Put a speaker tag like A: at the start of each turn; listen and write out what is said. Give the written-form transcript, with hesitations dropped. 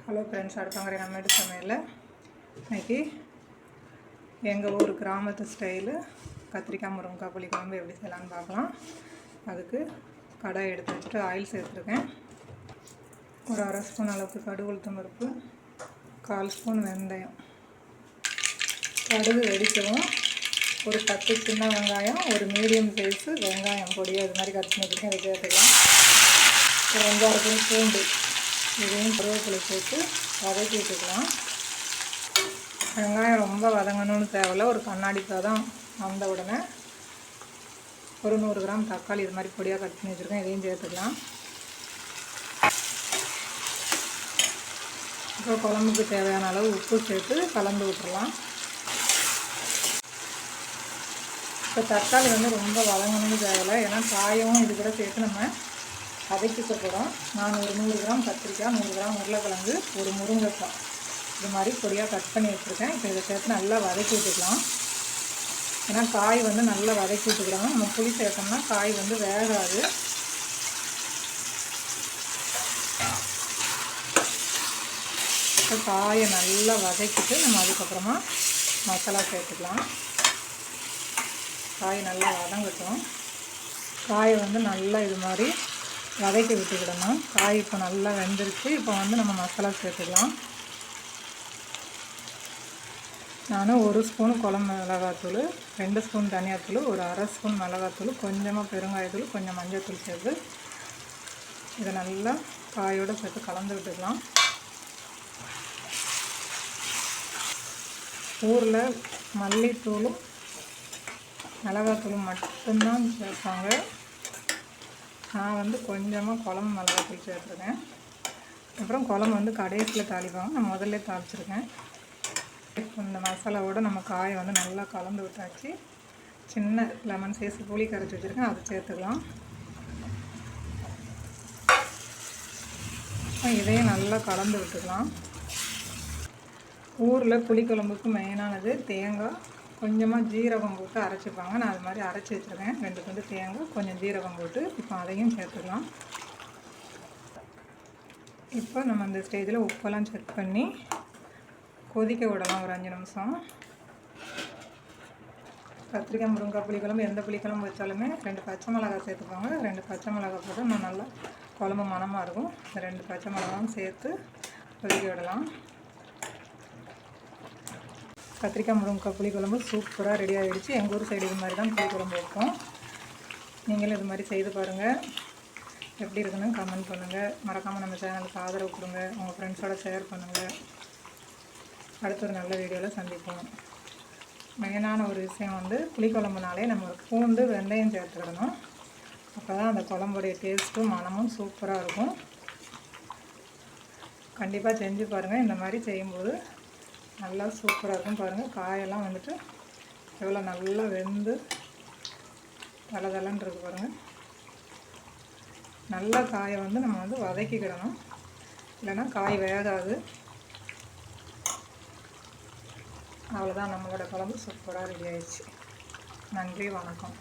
A: Hello friends, அடுப்பாங்கிற நம்ம வீட்டு சமையலில் இன்றைக்கி எங்கள் ஊர் கிராமத்து ஸ்டைலு கத்திரிக்காய் முருங்கைக்காய் புளிக்குழம்பு எப்படி செய்யலான்னு பார்க்கலாம். அதுக்கு கடாய் எடுத்து வச்சுட்டு ஆயில் சேர்த்துருக்கேன். ஒரு அரை ஸ்பூன் அளவுக்கு கடுகு உளுத்தம் பருப்பு, 1/4 ஸ்பூன் வெந்தயம். கடுகு வெடிக்கவும் ஒரு 10 சின்ன வெங்காயம், ஒரு மீடியம் சைஸு வெங்காயம் பொடியாக இது மாதிரி கட் பண்ணி வச்சுருக்கேன். இதை சேர்த்துக்கலாம். ஒரு 5-6 ஸ்பூன் பூண்டு, இதையும் கருவேப்பிலை சேர்த்து வதக்கி விட்டுக்கலாம். வெங்காயம் ரொம்ப வதங்கணும்னு தேவையில்ல, ஒரு கண்ணாடி பதம் வந்த உடனே ஒரு 100 கிராம் தக்காளி இது மாதிரி பொடியாக கட் பண்ணி வச்சுருக்கேன். இதையும் சேர்த்துக்கலாம். இப்போ குழம்புக்கு தேவையான அளவு உப்பு சேர்த்து கலந்து விட்டுறலாம். இப்போ தக்காளி ரொம்ப வதங்கணும்னு தேவையில்லை, ஏன்னா காயும் இது கூட சேர்த்து நம்ம வதக்கிக்க போகிறோம். நான் ஒரு 100 கிராம் கத்திரிக்காய், 100 கிராம் உருளைக்கிழங்கு, ஒரு முருங்கைக்காய் இது மாதிரி பொடியாக கட் பண்ணி வச்சுருக்கேன். இப்போ இதை சேர்த்து நல்லா வதக்கி விட்டுக்கலாம். ஏன்னா காய் நல்லா வதக்கி விட்டுக்கிறோம். நம்ம புளி சேர்த்தோம்னா காய் வேகாது. இப்போ காயை நல்லா வதக்கிட்டு நம்ம அதுக்கப்புறமா மசாலா சேர்த்துக்கலாம். காய் நல்லா வதங்கட்டும். காயை நல்லா இது மாதிரி வதக்கி விட்டுக்கிடணும். காய் இப்போ நல்லா வெந்துருச்சு. இப்போ நம்ம மசாலா சேர்த்துக்கலாம். நான் 1 ஸ்பூன் குழம்பு மிளகாத்தூள், 2 ஸ்பூன் தனியாத்தூள், ஒரு அரை ஸ்பூன் மிளகாத்தூள், கொஞ்சமாக பெருங்காயத்தூள், கொஞ்சம் மஞ்சள்தூள் சேர்த்து இதை நல்லா காயோடு சேர்த்து கலந்து விட்டுக்கலாம். ஊரில் மல்லித்தூளும் மிளகாத்தூளும் மட்டும்தான் சேர்ப்பாங்க. நான் கொஞ்சமாக குழம்பு மிளகாத்தூள் சேர்த்துருக்கேன். அப்புறம் குழம்பு கடைசியில் தாளிப்பாங்க, நான் முதல்ல தாளிச்சிருக்கேன். இந்த மசாலாவோடு நம்ம காயை நல்லா கலந்து விட்டாச்சு. சின்ன லெமன் சைஸ் புளி கரைச்சி வச்சுருக்கேன், அதை சேர்த்துக்கலாம். இதையும் நல்லா கலந்து விட்டுக்கலாம். ஊரில் புளிக்குழம்புக்கு மெயினானது தேங்காய், கொஞ்சமாக ஜீரகம் போட்டு அரைச்சிப்பாங்க. நான் அது மாதிரி அரைச்சி வச்சுருக்கேன். 2 துண்டு தேங்காய், கொஞ்சம் ஜீரகம் போட்டு இப்போ அதையும் சேர்த்துக்கலாம். இப்போ நம்ம அந்த ஸ்டேஜில் உப்பெல்லாம் செக் பண்ணி கொதிக்க விடலாம் ஒரு 5 நிமிஷம். கத்திரிக்காய் முருங்கைக்காய் புளிக்குழம்பு எந்த புளிக்குழம்பு வச்சாலுமே 2 பச்சை மிளகாய் சேர்த்துப்பாங்க. 2 பச்சை மிளகாய் போட்டு இன்னும் நல்லா குழம்பு மணமாக இருக்கும். 2 பச்சை மிளகாயும் சேர்த்து கொதிக்க விடலாம். கத்திரிக்காய் முருங்கைக்காய் புளிக்குழம்பு சூப்பராக ரெடி ஆகிடுச்சு. எங்கள் ஊர் சைடு இது மாதிரி தான் புளிக்குழம்பு வைப்போம். நீங்களும் இது மாதிரி செய்து பாருங்கள். எப்படி இருக்குன்னு கமெண்ட் பண்ணுங்கள். மறக்காமல் நம்ம சேனலுக்கு ஆதரவு கொடுங்க. உங்கள் ஃப்ரெண்ட்ஸோட ஷேர் பண்ணுங்கள். அடுத்த ஒரு நல்ல வீடியோவில் சந்திப்போம். மெயினான ஒரு விஷயம் புளிக்குழம்புனாலே நம்ம பூண்டு வெந்தயம் சேர்த்துக்கிடணும். அப்போ தான் அந்த குழம்புடைய டேஸ்ட்டும் மனமும் சூப்பராக இருக்கும். கண்டிப்பாக செஞ்சு பாருங்கள். இந்த மாதிரி செய்யும்போது நல்லா சூப்பராக இருக்கும். பாருங்கள், காயெல்லாம் எவ்வளோ நல்லா வெந்து தளதளன்னு இருக்கு பாருங்கள். நல்லா காயை நம்ம வதக்கிக்கிடணும், இல்லைன்னா காய் வேகாது. அவ்வளோதான், நம்மளோட குழம்பு சூப்பராக ரெடி ஆயிடுச்சு. நன்றி, வணக்கம்.